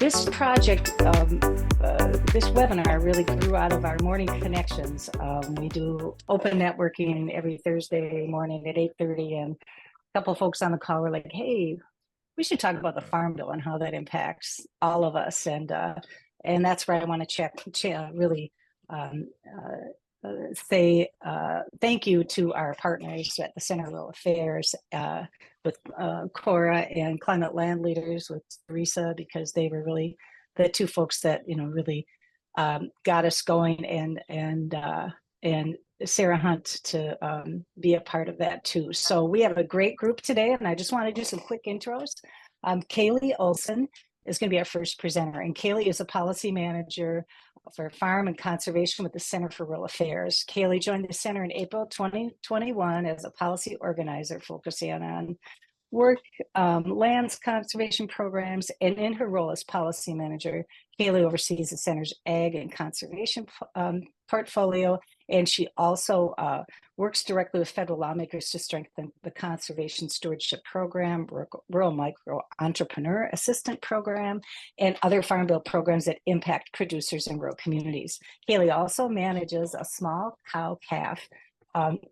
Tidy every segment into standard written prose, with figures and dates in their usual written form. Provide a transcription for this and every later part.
this project, this webinar really grew out of our morning connections. We do open networking every Thursday morning at 8:30, and a couple of folks on the call were like, "Hey, we should talk about the Farm Bill and how that impacts all of us." And that's where I want to really um, say thank you to our partners at the Center of Rural Affairs with Cora, and Climate Land Leaders with Teresa, because they were really the two folks that really got us going, and Sarah Hunt to be a part of that too. So we have a great group today, and I just want to do some quick intros. Kaylee Olson is going to be our first presenter, and Kaylee is a policy manager for farm and conservation with the Center for Rural Affairs. Kaylee joined the center in April 2021 as a policy organizer, focusing on work, lands conservation programs, and in her role as policy manager, Kaylee oversees the center's ag and conservation portfolio, and she also works directly with federal lawmakers to strengthen the Conservation Stewardship Program, Rural Micro Entrepreneur Assistant Program, and other Farm Bill programs that impact producers in rural communities. Kaylee also manages a small cow-calf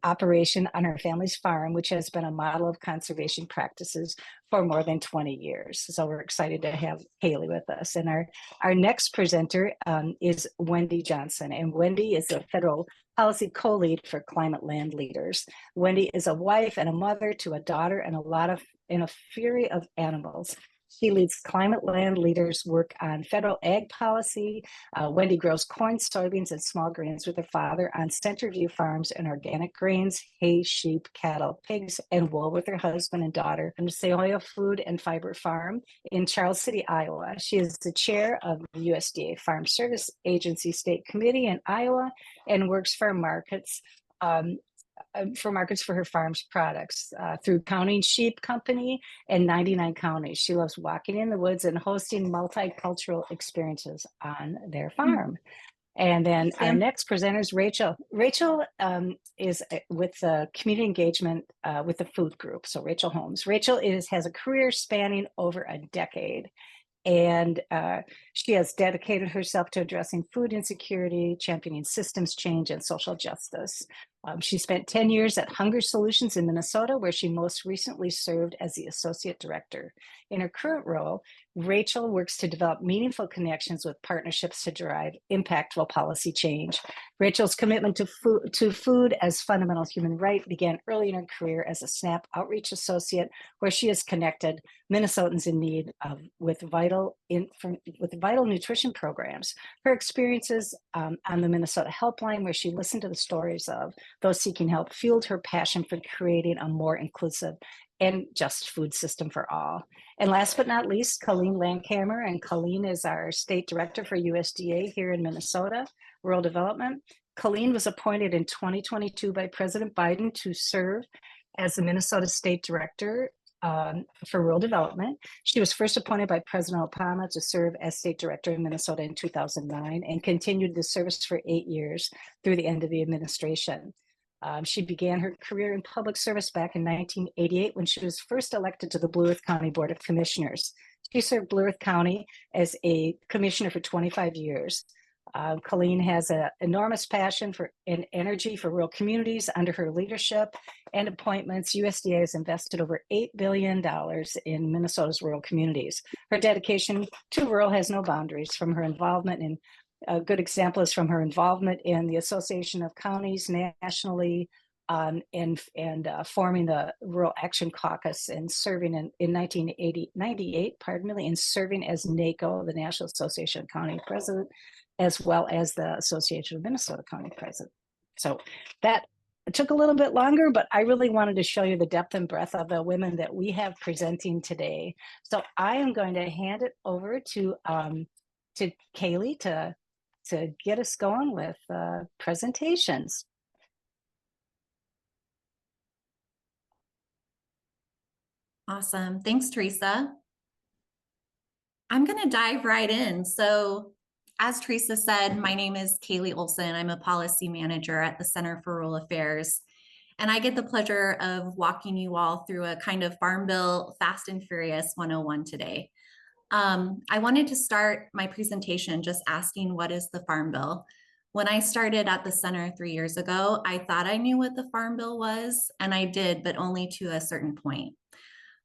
operation on her family's farm, which has been a model of conservation practices for more than 20 years. So we're excited to have Kaylee with us. And our next presenter is Wendy Johnson. And Wendy is a federal policy co-lead for Climate Land Leaders. Wendy is a wife and a mother to a daughter and a fury of animals. She leads Climate Land Leaders work on federal ag policy. Wendy grows corn, soybeans, and small grains with her father on Centerview Farms and organic grains, hay, sheep, cattle, pigs, and wool with her husband and daughter on the Seoya Food and Fiber Farm in Charles City, Iowa. She is the chair of the USDA Farm Service Agency State Committee in Iowa and works for markets for her farm's products through Counting Sheep Company and 99 Counties. She loves walking in the woods and hosting multicultural experiences on their farm. And then our next presenter is Rachel. Rachel is with the community engagement with the food group. So Rachel Holmes. Rachel has a career spanning over a decade. And she has dedicated herself to addressing food insecurity, championing systems change, and social justice. She spent 10 years at Hunger Solutions in Minnesota, where she most recently served as the associate director. In her current role, Rachel works to develop meaningful connections with partnerships to drive impactful policy change. Rachel's commitment to food as fundamental human right began early in her career as a SNAP outreach associate, where she has connected Minnesotans in need with vital nutrition programs. Her experiences on the Minnesota Helpline, where she listened to the stories of those seeking help, fueled her passion for creating a more inclusive and just food system for all. And last but not least, Colleen Landkamer. And Colleen is our state director for USDA here in Minnesota, Rural Development. Colleen was appointed in 2022 by President Biden to serve as the Minnesota State Director for Rural Development. She was first appointed by President Obama to serve as state director in Minnesota in 2009 and continued the service for 8 years through the end of the administration. She began her career in public service back in 1988 when she was first elected to the Blue Earth County Board of Commissioners. She served Blue Earth County as a commissioner for 25 years. Colleen has an enormous passion and energy for rural communities. Under her leadership and appointments, USDA has invested over $8 billion in Minnesota's rural communities. Her dedication to rural has no boundaries. From her involvement in A good example is from her involvement in the Association of Counties nationally, and forming the Rural Action Caucus and serving in 1998, and serving as NACO, the National Association of County President, as well as the Association of Minnesota County President. So that took a little bit longer, but I really wanted to show you the depth and breadth of the women that we have presenting today. So I am going to hand it over to Kaylee to get us going with presentations. Awesome. Thanks, Teresa. I'm going to dive right in. So as Teresa said, my name is Kaylee Olson. I'm a policy manager at the Center for Rural Affairs. And I get the pleasure of walking you all through a kind of Farm Bill Fast and Furious 101 today. I wanted to start my presentation just asking, what is the Farm Bill? When I started at the center 3 years ago, I thought I knew what the Farm Bill was, and I did, but only to a certain point.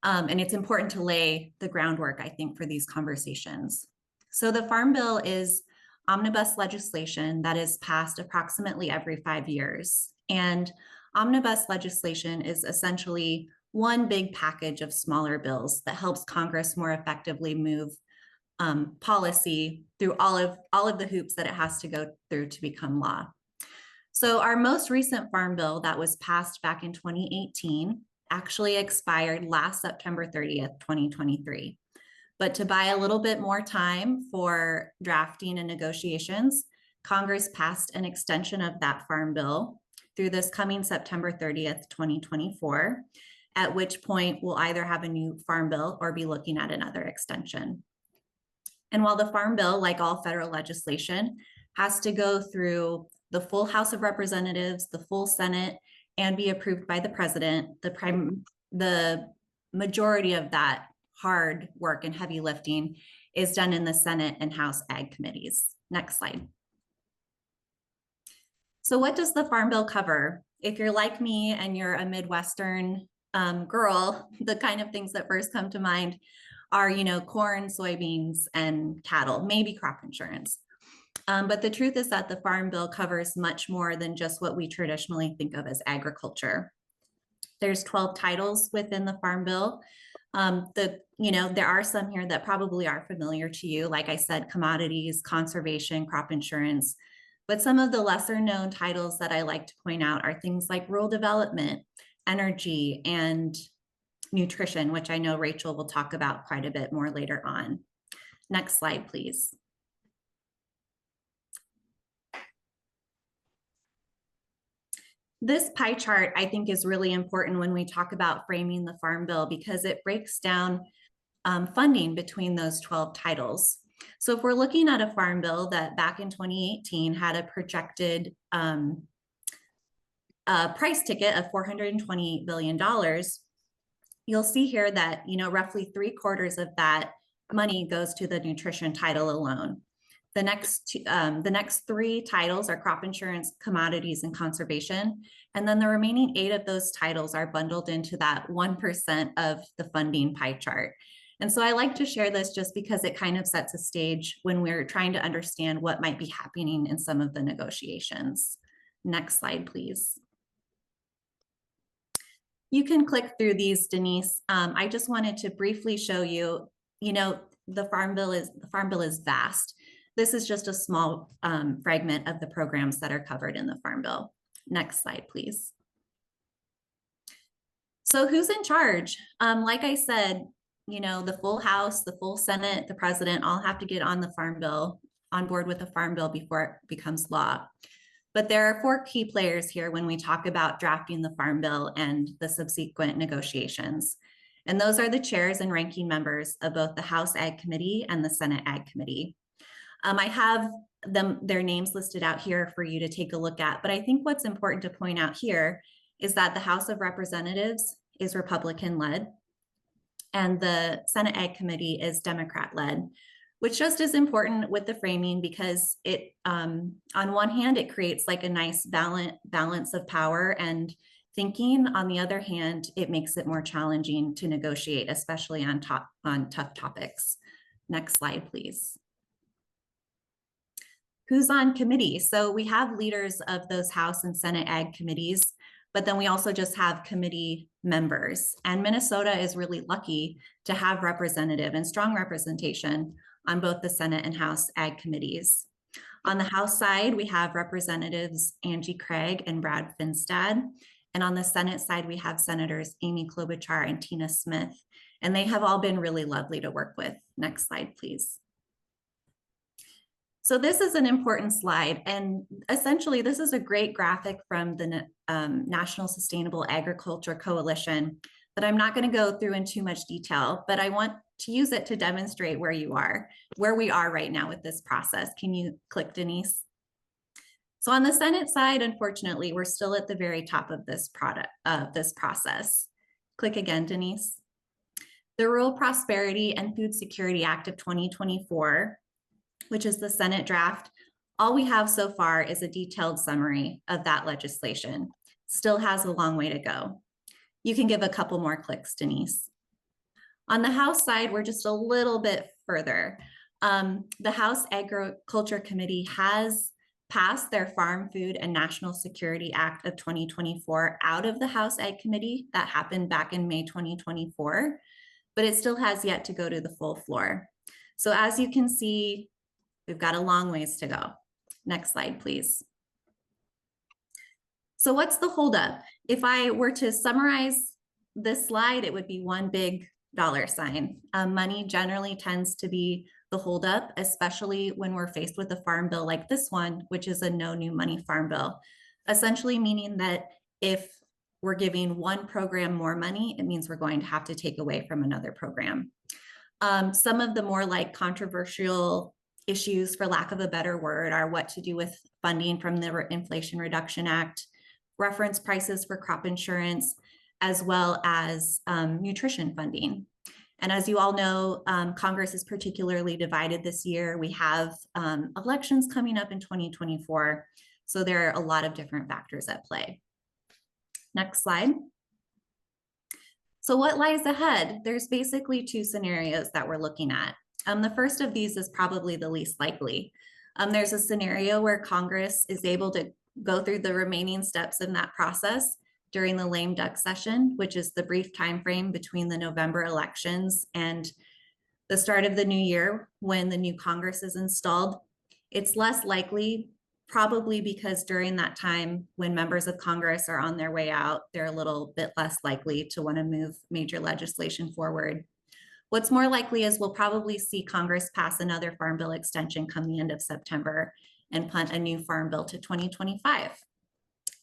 And it's important to lay the groundwork, I think, for these conversations. So the Farm Bill is omnibus legislation that is passed approximately every 5 years. And omnibus legislation is essentially one big package of smaller bills that helps Congress more effectively move policy through all of the hoops that it has to go through to become law. So our most recent Farm Bill that was passed back in 2018 actually expired last September 30th, 2023. But to buy a little bit more time for drafting and negotiations, Congress passed an extension of that Farm Bill through this coming September 30th, 2024, at which point we'll either have a new Farm Bill or be looking at another extension. And while the Farm Bill, like all federal legislation, has to go through the full House of Representatives, the full Senate, and be approved by the president, the majority of that hard work and heavy lifting is done in the Senate and House Ag committees. Next slide. So what does the Farm Bill cover? If you're like me and you're a Midwestern girl, the kind of things that first come to mind are, corn, soybeans, and cattle, maybe crop insurance. But the truth is that the Farm Bill covers much more than just what we traditionally think of as agriculture. There's 12 titles within the Farm Bill. There are some here that probably are familiar to you. Like I said, commodities, conservation, crop insurance. But some of the lesser known titles that I like to point out are things like rural development, energy, and nutrition, which I know Rachel will talk about quite a bit more later on. Next slide, please. This pie chart, I think, is really important when we talk about framing the Farm Bill because it breaks down funding between those 12 titles. So if we're looking at a Farm Bill that back in 2018 had a projected price ticket of $420 billion, you'll see here that roughly 3/4 of that money goes to the nutrition title alone. The next 3 titles are crop insurance, commodities, and conservation. And then the remaining 8 of those titles are bundled into that 1% of the funding pie chart. And so I like to share this just because it kind of sets a stage when we're trying to understand what might be happening in some of the negotiations. Next slide, please. You can click through these, Denise. I just wanted to briefly show you, the Farm Bill is vast. This is just a small fragment of the programs that are covered in the Farm Bill. Next slide, please. So who's in charge? Like I said, the full House, the full Senate, the president all have to get on the Farm Bill, on board with the Farm Bill before it becomes law. But there are 4 key players here when we talk about drafting the Farm Bill and the subsequent negotiations. And those are the chairs and ranking members of both the House Ag Committee and the Senate Ag Committee. I have their names listed out here for you to take a look at, but I think what's important to point out here is that the House of Representatives is Republican-led and the Senate Ag Committee is Democrat-led, which just is important with the framing because it, on one hand, it creates like a nice balance of power and thinking. On the other hand, it makes it more challenging to negotiate, especially on tough topics. Next slide, please. Who's on committee? So we have leaders of those House and Senate Ag committees, but then we also just have committee members. And Minnesota is really lucky to have representative and strong representation on both the Senate and House Ag committees. On the House side, we have Representatives Angie Craig and Brad Finstad. And on the Senate side, we have Senators Amy Klobuchar and Tina Smith. And they have all been really lovely to work with. Next slide, please. So this is an important slide, and essentially this is a great graphic from the National Sustainable Agriculture Coalition that I'm not going to go through in too much detail, but I want to use it to demonstrate where we are right now with this process. Can you click, Denise? So on the Senate side, unfortunately, we're still at the very top of this process. Click again, Denise. The Rural Prosperity and Food Security Act of 2024, which is the Senate draft, all we have so far is a detailed summary of that legislation. Still has a long way to go. You can give a couple more clicks, Denise. On the House side, we're just a little bit further. The House Agriculture Committee has passed their Farm, Food, and National Security Act of 2024 out of the House Ag Committee. That happened back in May 2024, but it still has yet to go to the full floor. So as you can see, we've got a long ways to go. Next slide, please. So what's the holdup? If I were to summarize this slide, it would be one big $sign. Money generally tends to be the holdup, especially when we're faced with a farm bill like this one, which is a no new money farm bill, essentially meaning that if we're giving one program more money, it means we're going to have to take away from another program. Some of the more like controversial issues, for lack of a better word, are what to do with funding from the Inflation Reduction Act, reference prices for crop insurance, as well as nutrition funding. And as you all know, Congress is particularly divided this year. We have elections coming up in 2024. So there are a lot of different factors at play. Next slide. So what lies ahead? There's basically two scenarios that we're looking at. The first of these is probably the least likely. There's a scenario where Congress is able to go through the remaining steps in that process during the lame duck session, which is the brief time frame between the November elections and the start of the new year when the new Congress is installed. It's less likely, probably because during that time when members of Congress are on their way out, they're a little bit less likely to want to move major legislation forward. What's more likely is we'll probably see Congress pass another Farm Bill extension come the end of September and punt a new Farm Bill to 2025.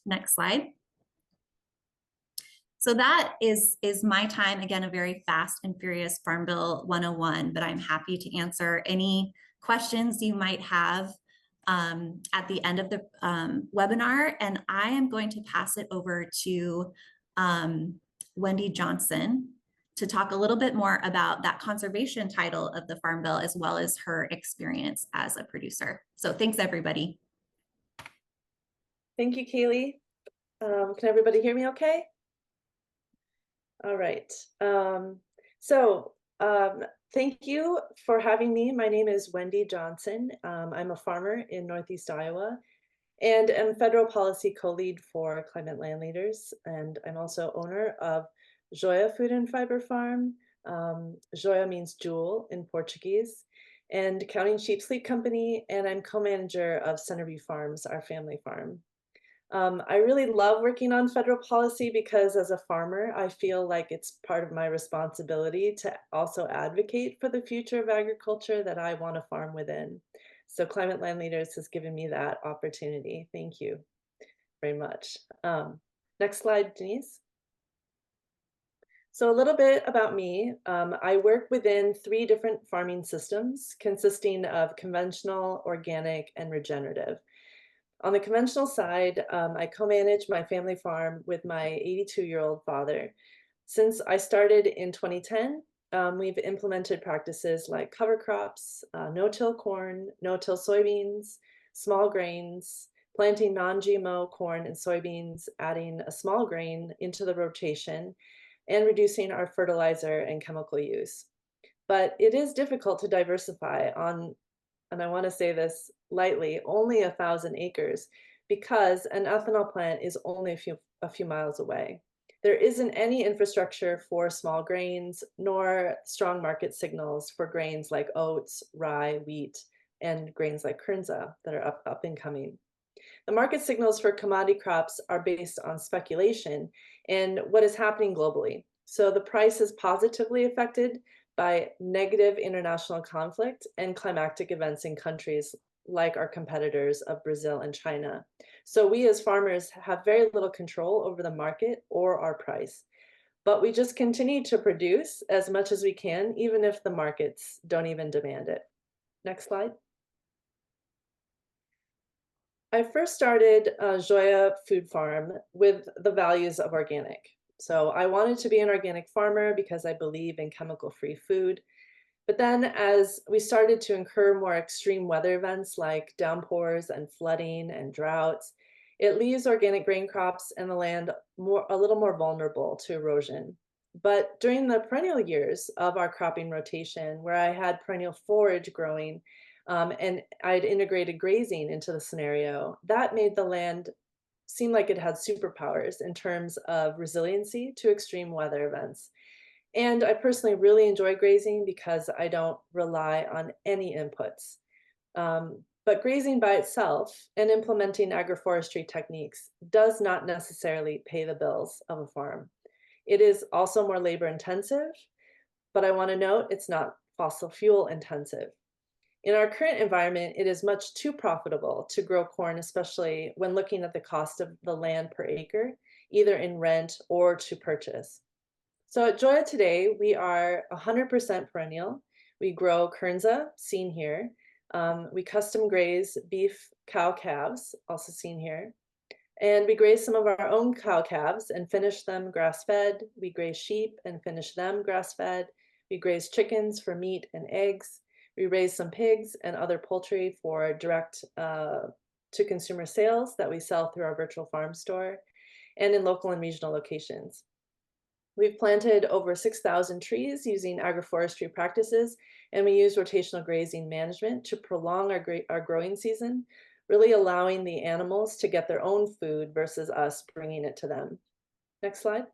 Next slide. So that is my time, again, a very fast and furious Farm Bill 101, but I'm happy to answer any questions you might have at the end of the webinar. And I am going to pass it over to Wendy Johnson to talk a little bit more about that conservation title of the Farm Bill, as well as her experience as a producer. So thanks, everybody. Thank you, Kaylee. Can everybody hear me okay? All right. Thank you for having me. My name is Wendy Johnson. I'm a farmer in Northeast Iowa and am federal policy co-lead for Climate Land Leaders. And I'm also owner of Joia Food and Fiber Farm. Joia means jewel in Portuguese, and Counting Sheep Sleep Company. And I'm co-manager of Centerview Farms, our family farm. I really love working on federal policy because as a farmer, I feel like it's part of my responsibility to also advocate for the future of agriculture that I want to farm within. So Climate Land Leaders has given me that opportunity. Thank you very much. Next slide, Denise. So a little bit about me. I work within 3 different farming systems consisting of conventional, organic, and regenerative. On the conventional side, I co-manage my family farm with my 82-year-old father. Since I started in 2010, we've implemented practices like cover crops, no-till corn, no-till soybeans, small grains, planting non-GMO corn and soybeans, adding a small grain into the rotation, and reducing our fertilizer and chemical use. But it is difficult to diversify on, and I want to say this lightly, only 1,000 acres, because an ethanol plant is only a few miles away. There isn't any infrastructure for small grains, nor strong market signals for grains like oats, rye, wheat, and grains like kernza that are up and coming. The market signals for commodity crops are based on speculation and what is happening globally. So the price is positively affected by negative international conflict and climatic events in countries like our competitors of Brazil and China. So we as farmers have very little control over the market or our price, but we just continue to produce as much as we can, even if the markets don't even demand it. Next slide. I first started Joia Food Farm with the values of organic. So I wanted to be an organic farmer because I believe in chemical-free food. But then as we started to incur more extreme weather events like downpours and flooding and droughts, it leaves organic grain crops and the land a little more vulnerable to erosion. But during the perennial years of our cropping rotation, where I had perennial forage growing, and I'd integrated grazing into the scenario, that made the land seem like it had superpowers in terms of resiliency to extreme weather events. And I personally really enjoy grazing because I don't rely on any inputs. But grazing by itself and implementing agroforestry techniques does not necessarily pay the bills of a farm. It is also more labor intensive, but I want to note it's not fossil fuel intensive. In our current environment, it is much too profitable to grow corn, especially when looking at the cost of the land per acre, either in rent or to purchase. So at Joya today, we are 100% perennial. We grow Kernza, seen here. We custom graze beef cow calves, also seen here. And we graze some of our own cow calves and finish them grass-fed. We graze sheep and finish them grass-fed. We graze chickens for meat and eggs. We raise some pigs and other poultry for direct to consumer sales that we sell through our virtual farm store and in local and regional locations. We've planted over 6,000 trees using agroforestry practices, and we use rotational grazing management to prolong our growing season, really allowing the animals to get their own food versus us bringing it to them. Next slide.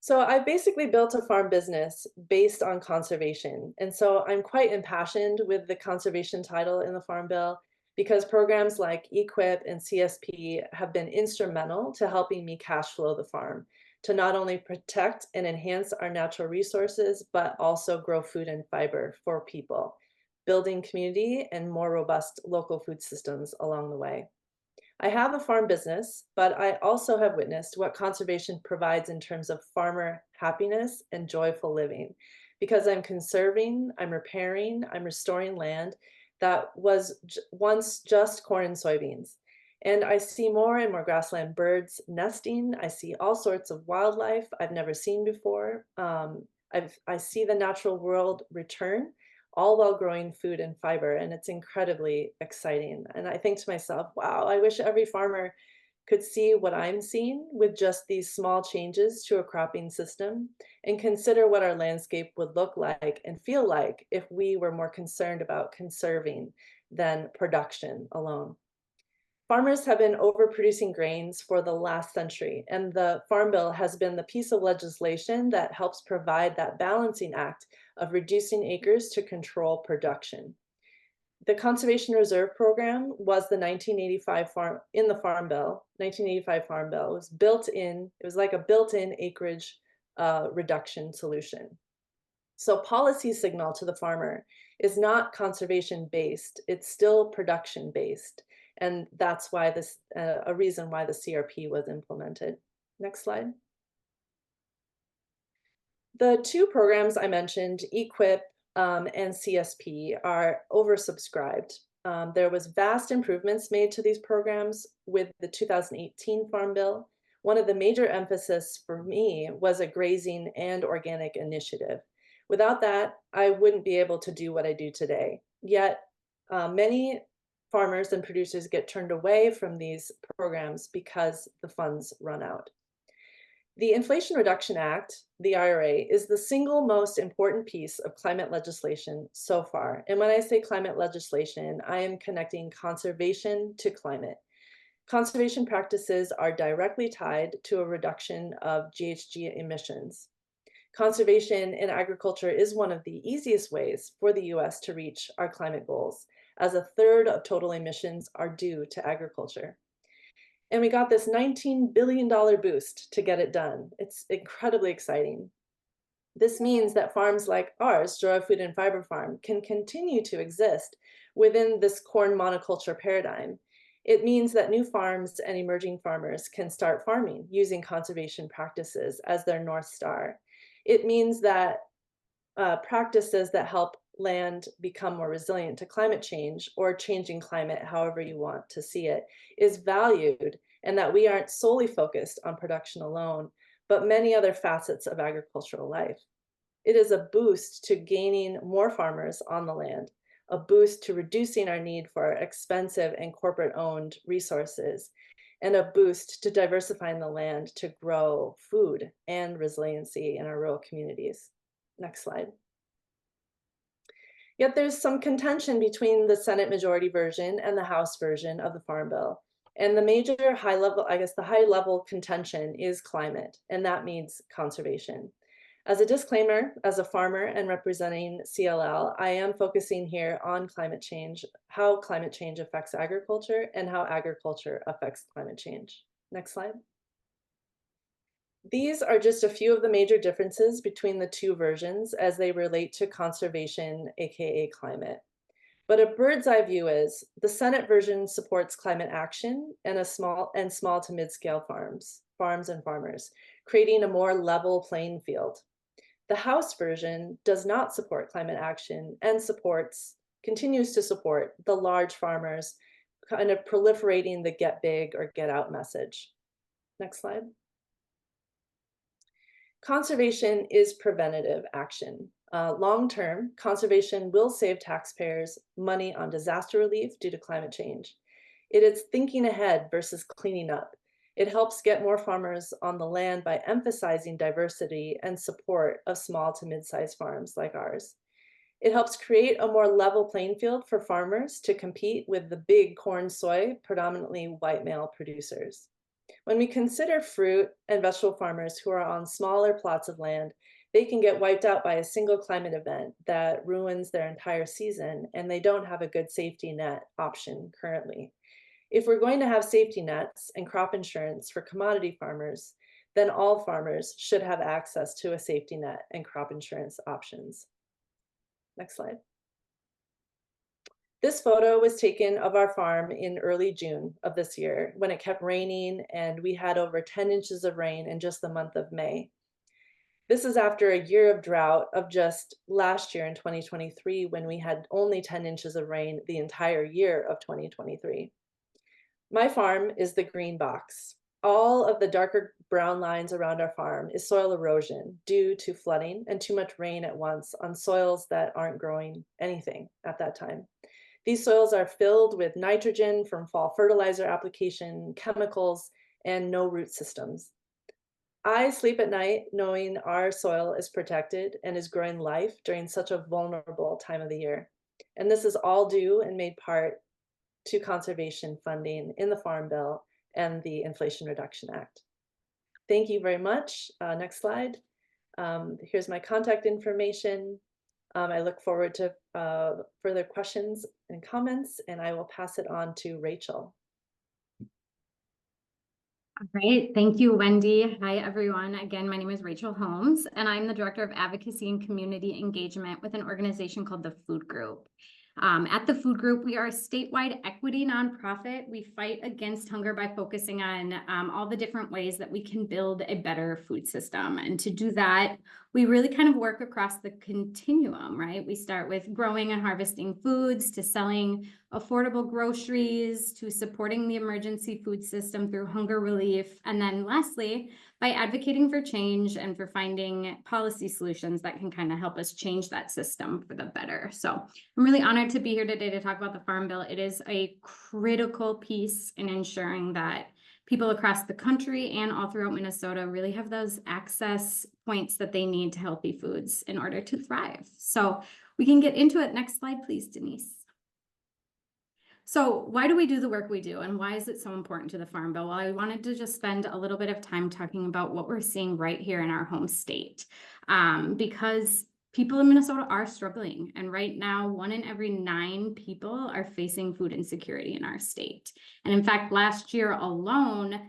So I basically built a farm business based on conservation. And so I'm quite impassioned with the conservation title in the Farm Bill because programs like EQIP and CSP have been instrumental to helping me cash flow the farm, to not only protect and enhance our natural resources, but also grow food and fiber for people, building community and more robust local food systems along the way. I have a farm business, but I also have witnessed what conservation provides in terms of farmer happiness and joyful living. Because I'm conserving, I'm repairing, I'm restoring land that was once just corn and soybeans. And I see more and more grassland birds nesting. I see all sorts of wildlife I've never seen before. I see the natural world return, all while growing food and fiber, and it's incredibly exciting. And I think to myself, wow, I wish every farmer could see what I'm seeing with just these small changes to a cropping system and consider what our landscape would look like and feel like if we were more concerned about conserving than production alone. Farmers have been overproducing grains for the last century, and the Farm Bill has been the piece of legislation that helps provide that balancing act of reducing acres to control production. The Conservation Reserve Program was the 1985 Farm Bill. 1985 Farm Bill was built in. It was like a built-in acreage reduction solution. So policy signal to the farmer is not conservation based. It's still production based. And that's why this, a reason why the CRP was implemented. Next slide. The two programs I mentioned, EQIP and CSP, are oversubscribed. There was vast improvements made to these programs with the 2018 Farm Bill. One of the major emphasis for me was a grazing and organic initiative. Without that, I wouldn't be able to do what I do today. Yet many farmers and producers get turned away from these programs because the funds run out. The Inflation Reduction Act, the IRA, is the single most important piece of climate legislation so far. And when I say climate legislation, I am connecting conservation to climate. Conservation practices are directly tied to a reduction of GHG emissions. Conservation in agriculture is one of the easiest ways for the US to reach our climate goals, as a third of total emissions are due to agriculture. And we got this $19 billion boost to get it done. It's incredibly exciting. This means that farms like ours, Joya Food and Fiber Farm, can continue to exist within this corn monoculture paradigm. It means that new farms and emerging farmers can start farming using conservation practices as their North Star. It means that practices that help land become more resilient to climate change or changing climate, however you want to see it, is valued and that we aren't solely focused on production alone, but many other facets of agricultural life. It is a boost to gaining more farmers on the land, a boost to reducing our need for expensive and corporate-owned resources, and a boost to diversifying the land to grow food and resiliency in our rural communities. Next slide. Yet there's some contention between the Senate majority version and the House version of the Farm Bill. And the major high level, I guess the high level contention is climate, and that means conservation. As a disclaimer, as a farmer and representing CLL, I am focusing here on climate change, how climate change affects agriculture and how agriculture affects climate change. Next slide. These are just a few of the major differences between the two versions as they relate to conservation, aka climate. But a bird's eye view is the Senate version supports climate action and small to mid-scale farms and farmers, creating a more level playing field. The House version does not support climate action and continues to support the large farmers, kind of proliferating the get big or get out message. Next slide. Conservation is preventative action. Long-term, conservation will save taxpayers money on disaster relief due to climate change. It is thinking ahead versus cleaning up. It helps get more farmers on the land by emphasizing diversity and support of small to mid-sized farms like ours. It helps create a more level playing field for farmers to compete with the big corn, soy, predominantly white male producers. When we consider fruit and vegetable farmers who are on smaller plots of land, they can get wiped out by a single climate event that ruins their entire season, and they don't have a good safety net option currently. If we're going to have safety nets and crop insurance for commodity farmers, then all farmers should have access to a safety net and crop insurance options. Next slide. This photo was taken of our farm in early June of this year when it kept raining and we had over 10 inches of rain in just the month of May. This is after a year of drought of just last year in 2023 when we had only 10 inches of rain the entire year of 2023. My farm is the green box. All of the darker brown lines around our farm is soil erosion due to flooding and too much rain at once on soils that aren't growing anything at that time. These soils are filled with nitrogen from fall fertilizer application, chemicals, and no root systems. I sleep at night knowing our soil is protected and is growing life during such a vulnerable time of the year. And this is all due and made part to conservation funding in the Farm Bill and the Inflation Reduction Act. Thank you very much. Next slide. Here's my contact information. I look forward to further questions and comments, and I will pass it on to Rachel. All right, thank you, Wendy. Hi, everyone. Again, my name is Rachel Holmes, and I'm the Director of Advocacy and Community Engagement with an organization called the Food Group. At the Food Group, we are a statewide equity nonprofit. We fight against hunger by focusing on all the different ways that we can build a better food system. And to do that, we really kind of work across the continuum, right? We start with growing and harvesting foods, to selling affordable groceries, to supporting the emergency food system through hunger relief. And then lastly, by advocating for change and for finding policy solutions that can kind of help us change that system for the better. So I'm really honored to be here today to talk about the Farm Bill. It is a critical piece in ensuring that people across the country and all throughout Minnesota really have those access points that they need to healthy foods in order to thrive. So we can get into it. Next slide, please, Denise. So why do we do the work we do, and why is it so important to the Farm Bill? Well, I wanted to just spend a little bit of time talking about what we're seeing right here in our home state, because people in Minnesota are struggling. And right now, 1 in every 9 people are facing food insecurity in our state. And in fact, last year alone,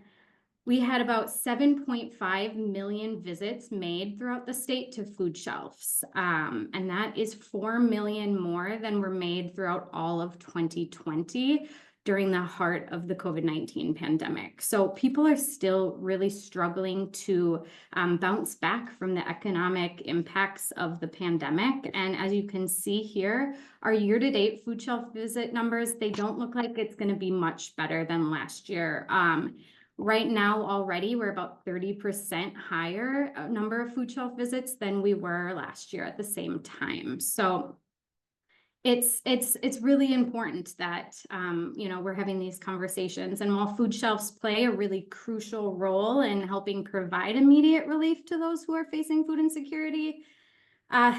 we had about 7.5 million visits made throughout the state to food shelves. And that is 4 million more than were made throughout all of 2020 during the heart of the COVID-19 pandemic. So people are still really struggling to bounce back from the economic impacts of the pandemic. And as you can see here, our year-to-date food shelf visit numbers, they don't look like it's going to be much better than last year. Right now, already, we're about 30% higher number of food shelf visits than we were last year at the same time. So it's really important that you know, we're having these conversations. And while food shelves play a really crucial role in helping provide immediate relief to those who are facing food insecurity,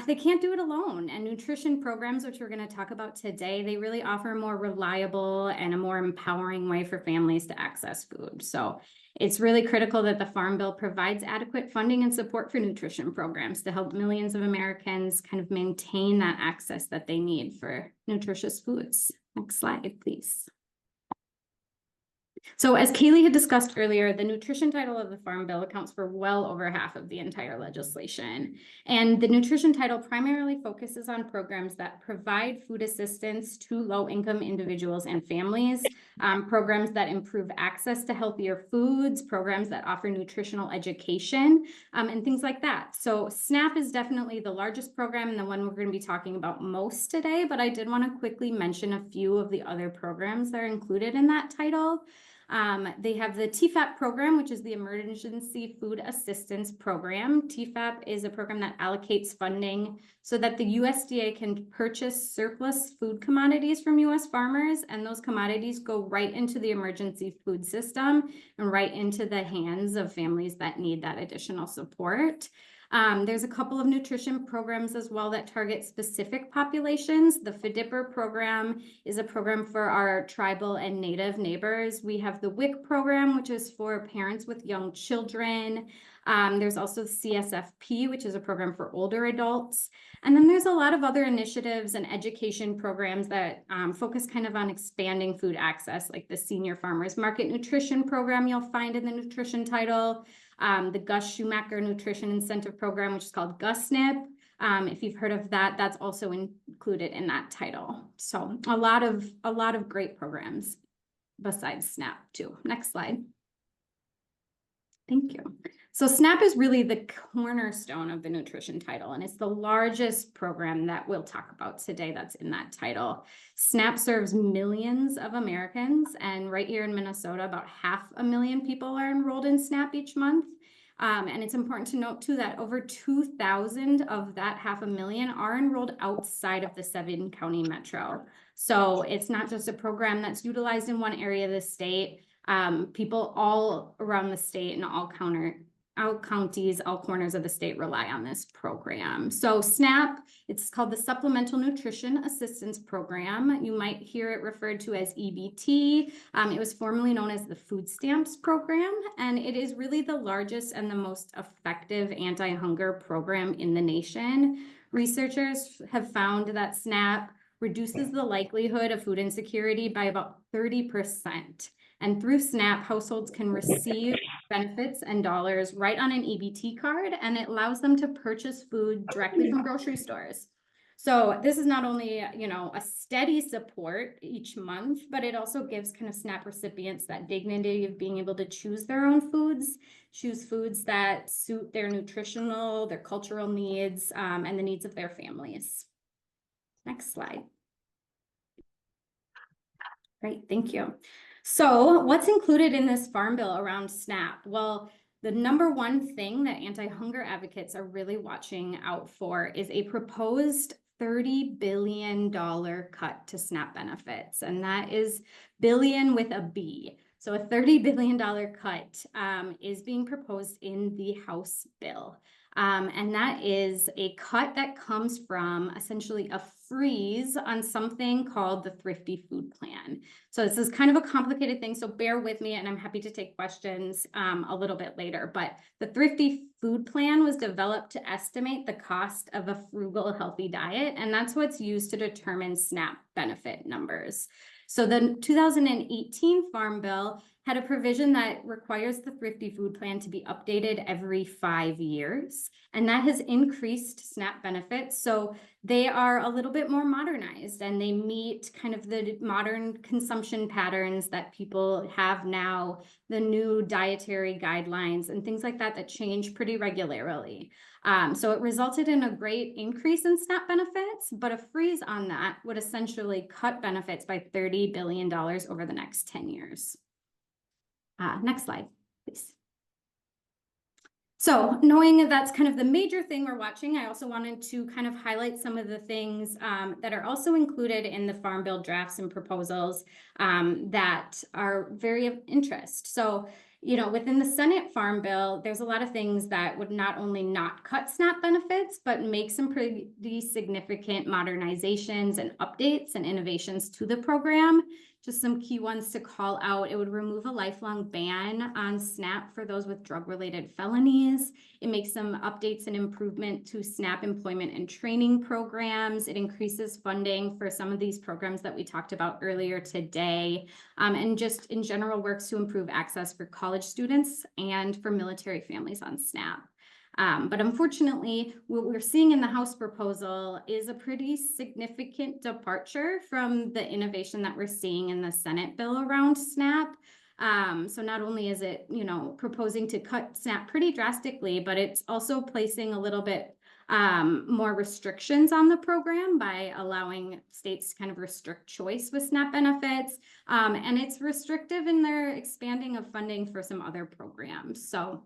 they can't do it alone. And nutrition programs, which we're going to talk about today, they really offer a more reliable and a more empowering way for families to access food. So it's really critical that the Farm Bill provides adequate funding and support for nutrition programs to help millions of Americans kind of maintain that access that they need for nutritious foods. Next slide, please. So as Kaylee had discussed earlier, the nutrition title of the Farm Bill accounts for well over half of the entire legislation. And the nutrition title primarily focuses on programs that provide food assistance to low-income individuals and families, programs that improve access to healthier foods, programs that offer nutritional education, and things like that. So SNAP is definitely the largest program and the one we're going to be talking about most today, but I did want to quickly mention a few of the other programs that are included in that title. They have the TFAP program, which is the Emergency Food Assistance Program. TFAP is a program that allocates funding so that the USDA can purchase surplus food commodities from US farmers, and those commodities go right into the emergency food system and right into the hands of families that need that additional support. There's a couple of nutrition programs as well that target specific populations. The FDIPR program is a program for our tribal and native neighbors. We have the WIC program, which is for parents with young children. There's also CSFP, which is a program for older adults. And then there's a lot of other initiatives and education programs that focus kind of on expanding food access, like the Senior Farmers Market Nutrition Program you'll find in the nutrition title. The Gus Schumacher Nutrition Incentive Program, which is called GusNIP. If you've heard of that, that's also included in that title. So a lot of great programs besides SNAP too. Next slide. Thank you. So SNAP is really the cornerstone of the nutrition title, and it's the largest program that we'll talk about today that's in that title. SNAP serves millions of Americans, and right here in Minnesota, about 500,000 people are enrolled in SNAP each month. And it's important to note too that over 2,000 of that 500,000 are enrolled outside of the 7-county metro. So it's not just a program that's utilized in one area of the state. People all around the state and all counties, all corners of the state rely on this program. So SNAP, it's called the Supplemental Nutrition Assistance Program. You might hear it referred to as EBT. It was formerly known as the Food Stamps Program, and it is really the largest and the most effective anti-hunger program in the nation. Researchers have found that SNAP reduces the likelihood of food insecurity by about 30%. And through SNAP, households can receive benefits and dollars right on an EBT card, and it allows them to purchase food directly from grocery stores. So this is not only, you know, a steady support each month, but it also gives kind of SNAP recipients that dignity of being able to choose their own foods, choose foods that suit their nutritional, their cultural needs, and the needs of their families. Next slide. Great, thank you. So what's included in this Farm Bill around SNAP? Well, the number one thing that anti-hunger advocates are really watching out for is a proposed $30 billion cut to SNAP benefits. And that is billion with a B. So a $30 billion cut is being proposed in the House bill. And that is a cut that comes from essentially a freeze on something called the Thrifty Food Plan. So this is kind of a complicated thing, so bear with me, and I'm happy to take questions a little bit later. But the Thrifty Food Plan was developed to estimate the cost of a frugal, healthy diet, and that's what's used to determine SNAP benefit numbers. So the 2018 Farm Bill had a provision that requires the Thrifty Food Plan to be updated every 5 years, and that has increased SNAP benefits. So they are a little bit more modernized, and they meet kind of the modern consumption patterns that people have now, the new dietary guidelines and things like that that change pretty regularly. So it resulted in a great increase in SNAP benefits, but a freeze on that would essentially cut benefits by $30 billion over the next 10 years. Next slide, please. So knowing that that's kind of the major thing we're watching, I also wanted to kind of highlight some of the things that are also included in the Farm Bill drafts and proposals that are very of interest. So, you know, within the Senate Farm Bill, there's a lot of things that would not only not cut SNAP benefits, but make some pretty significant modernizations and updates and innovations to the program. Just some key ones to call out. It would remove a lifelong ban on SNAP for those with drug-related felonies. It makes some updates and improvement to SNAP employment and training programs. It increases funding for some of these programs that we talked about earlier today, and just in general works to improve access for college students and for military families on SNAP. But unfortunately, what we're seeing in the House proposal is a pretty significant departure from the innovation that we're seeing in the Senate bill around SNAP. So not only is it, you know, proposing to cut SNAP pretty drastically, but it's also placing a little bit more restrictions on the program by allowing states to kind of restrict choice with SNAP benefits. And it's restrictive in their expanding of funding for some other programs. So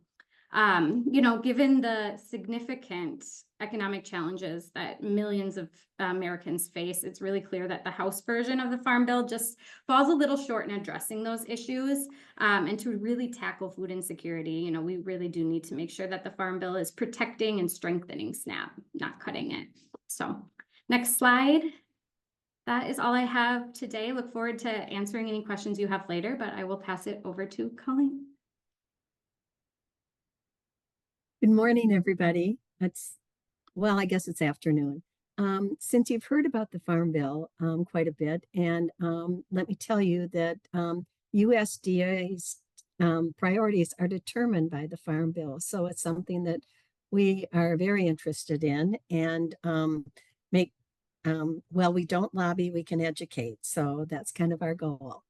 you know, given the significant economic challenges that millions of Americans face, it's really clear that the House version of the Farm Bill just falls a little short in addressing those issues. And to really tackle food insecurity, you know, we really do need to make sure that the Farm Bill is protecting and strengthening SNAP, not cutting it. So next slide. That is all I have today. Look forward to answering any questions you have later, but I will pass it over to Colleen. Good morning, everybody. Well, I guess it's afternoon. Since you've heard about the Farm Bill quite a bit, and let me tell you that USDA's priorities are determined by the Farm Bill. So it's something that we are very interested in and well, we don't lobby, we can educate. So that's kind of our goal.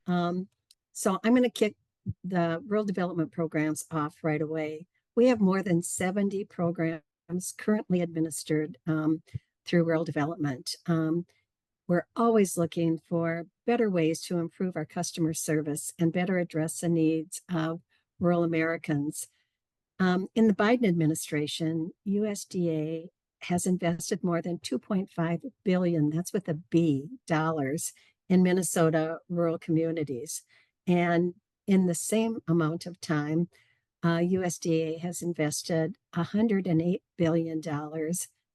So I'm going to kick the rural development programs off right away. We have more than 70 programs currently administered through rural development. We're always looking for better ways to improve our customer service and better address the needs of rural Americans. In the Biden administration, USDA has invested more than $2.5 billion, that's with a B, dollars, in Minnesota rural communities. And in the same amount of time, USDA has invested $108 billion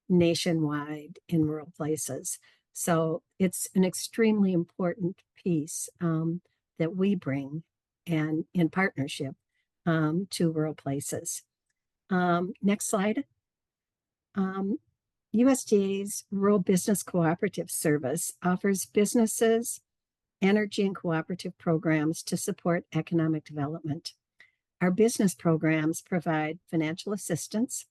nationwide in rural places. So it's an extremely important piece that we bring and in partnership to rural places. Next slide. USDA's Rural Business Cooperative Service offers businesses, energy and cooperative programs to support economic development. Our business programs provide financial assistance,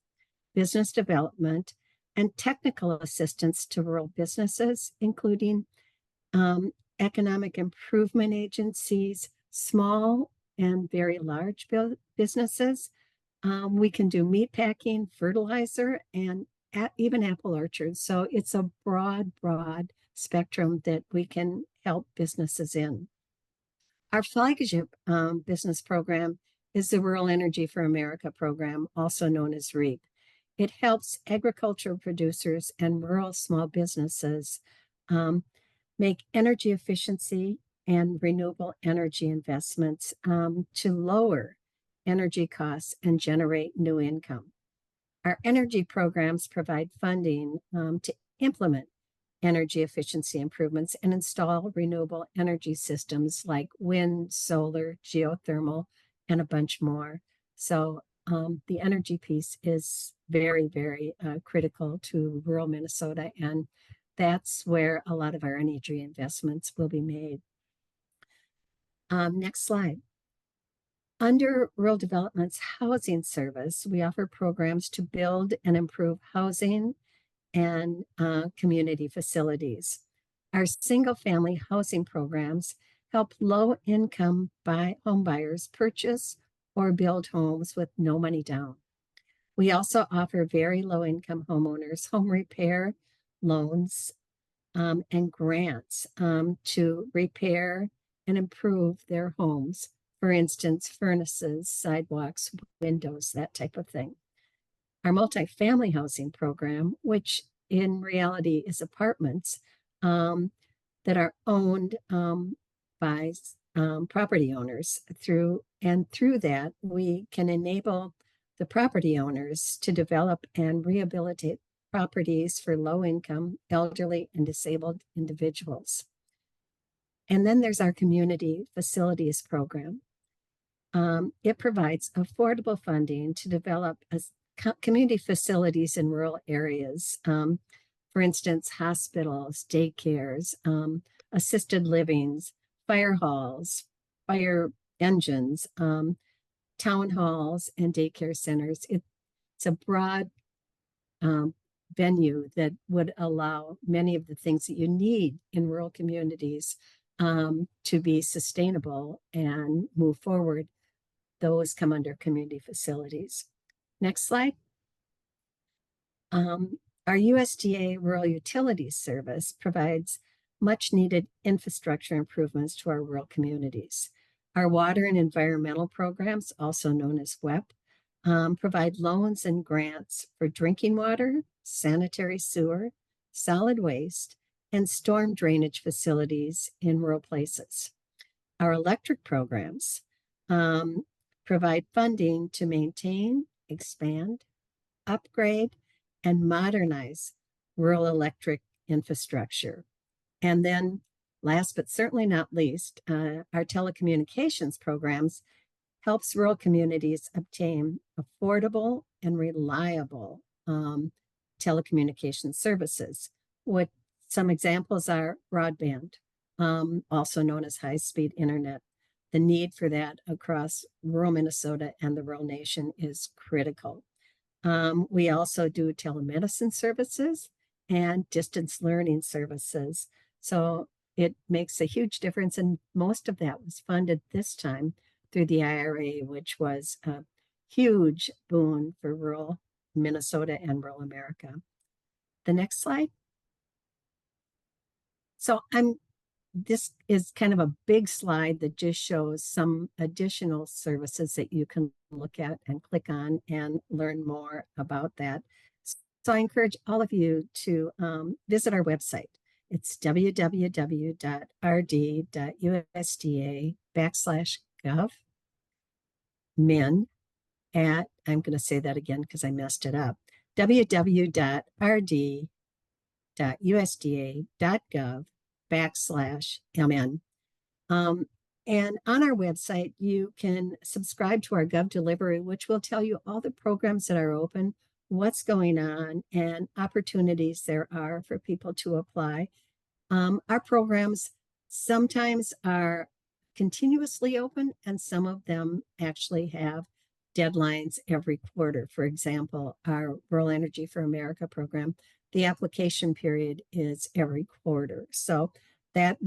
business development, and technical assistance to rural businesses, including economic improvement agencies, small and very large businesses. We can do meat packing, fertilizer, and even apple orchards. So it's a broad spectrum that we can help businesses in. Our flagship business program is the Rural Energy for America program, also known as REAP. It helps agricultural producers and rural small businesses make energy efficiency and renewable energy investments to lower energy costs and generate new income. Our energy programs provide funding to implement energy efficiency improvements and install renewable energy systems like wind, solar, geothermal, and a bunch more. So the energy piece is very critical to rural Minnesota, and that's where a lot of our energy investments will be made. Next slide. Under Rural Development's housing service, we offer programs to build and improve housing and community facilities. Our single-family housing programs help low-income home buyers purchase or build homes with no money down. We also offer very low-income homeowners home repair loans and grants to repair and improve their homes For instance, furnaces, sidewalks, windows, that type of thing. Our multi-family housing program, which in reality is apartments that are owned by property owners. Through that, we can enable the property owners to develop and rehabilitate properties for low-income, elderly, and disabled individuals. And then there's our community facilities program. It provides affordable funding to develop community facilities in rural areas. For instance, hospitals, daycares, assisted livings, fire halls, fire engines, town halls, and daycare centers. It's a broad venue that would allow many of the things that you need in rural communities to be sustainable and move forward. Those come under community facilities. Next slide. Our USDA Rural Utilities Service provides much needed infrastructure improvements to our rural communities. Our water and environmental programs, also known as WEP, provide loans and grants for drinking water, sanitary sewer, solid waste, and storm drainage facilities in rural places. Our electric programs provide funding to maintain, expand, upgrade, and modernize rural electric infrastructure. And then last but certainly not least, our telecommunications programs helps rural communities obtain affordable and reliable telecommunications services. What some examples are broadband, also known as high-speed internet. The need for that across rural Minnesota and the rural nation is critical. We also do telemedicine services and distance learning services. So it makes a huge difference. And most of that was funded this time through the IRA, which was a huge boon for rural Minnesota and rural America. The next slide. So this is kind of a big slide that just shows some additional services that you can look at and click on and learn more about that. So I encourage all of you to visit our website. It's www.rd.usda/gov/min at, I'm going to say that again because I messed it up, www.rd.usda.gov/mn. And on our website, you can subscribe to our Gov Delivery, which will tell you all the programs that are open, what's going on, and opportunities there are for people to apply. Our programs sometimes are continuously open, and some of them actually have deadlines every quarter. For example, our Rural Energy for America program, the application period is every quarter. So that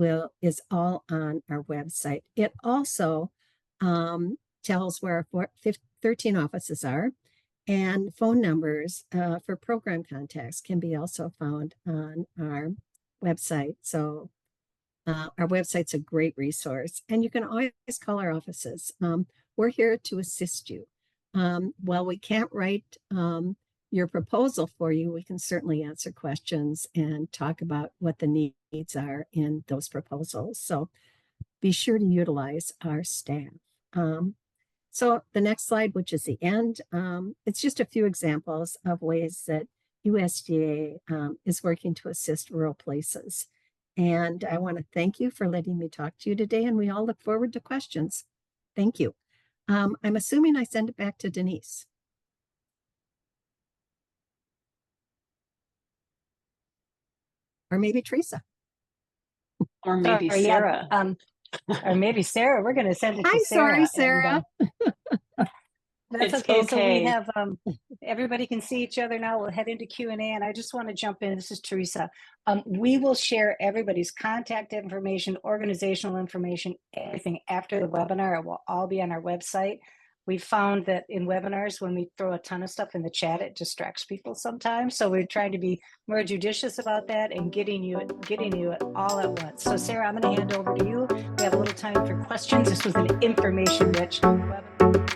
is all on our website. It also tells where our 13 offices are, and phone numbers for program contacts can be also found on our website. So our website's a great resource, and you can always call our offices. We're here to assist you. While we can't write your proposal for you, we can certainly answer questions and talk about what the needs are in those proposals. So be sure to utilize our staff. So the next slide, which is the end, it's just a few examples of ways that USDA is working to assist rural places. And I want to thank you for letting me talk to you today, and we all look forward to questions. Thank you. I'm assuming I send it back to Denise. Or maybe Teresa. Or maybe Sorry, Sarah. Yeah, or maybe Sarah. We're going to send it to I'm Sarah. sorry, Sarah. That's It's okay. So we okay. have, everybody can see each other now. We'll head into Q&A, and I just want to jump in. This is Teresa. We will share everybody's contact information, organizational information, everything after the webinar. It will all be on our website. We found that in webinars, when we throw a ton of stuff in the chat, it distracts people sometimes. So we're trying to be more judicious about that and getting you it all at once. So Sarah, I'm going to hand over to you. We have a little time for questions. This was an information-rich webinar.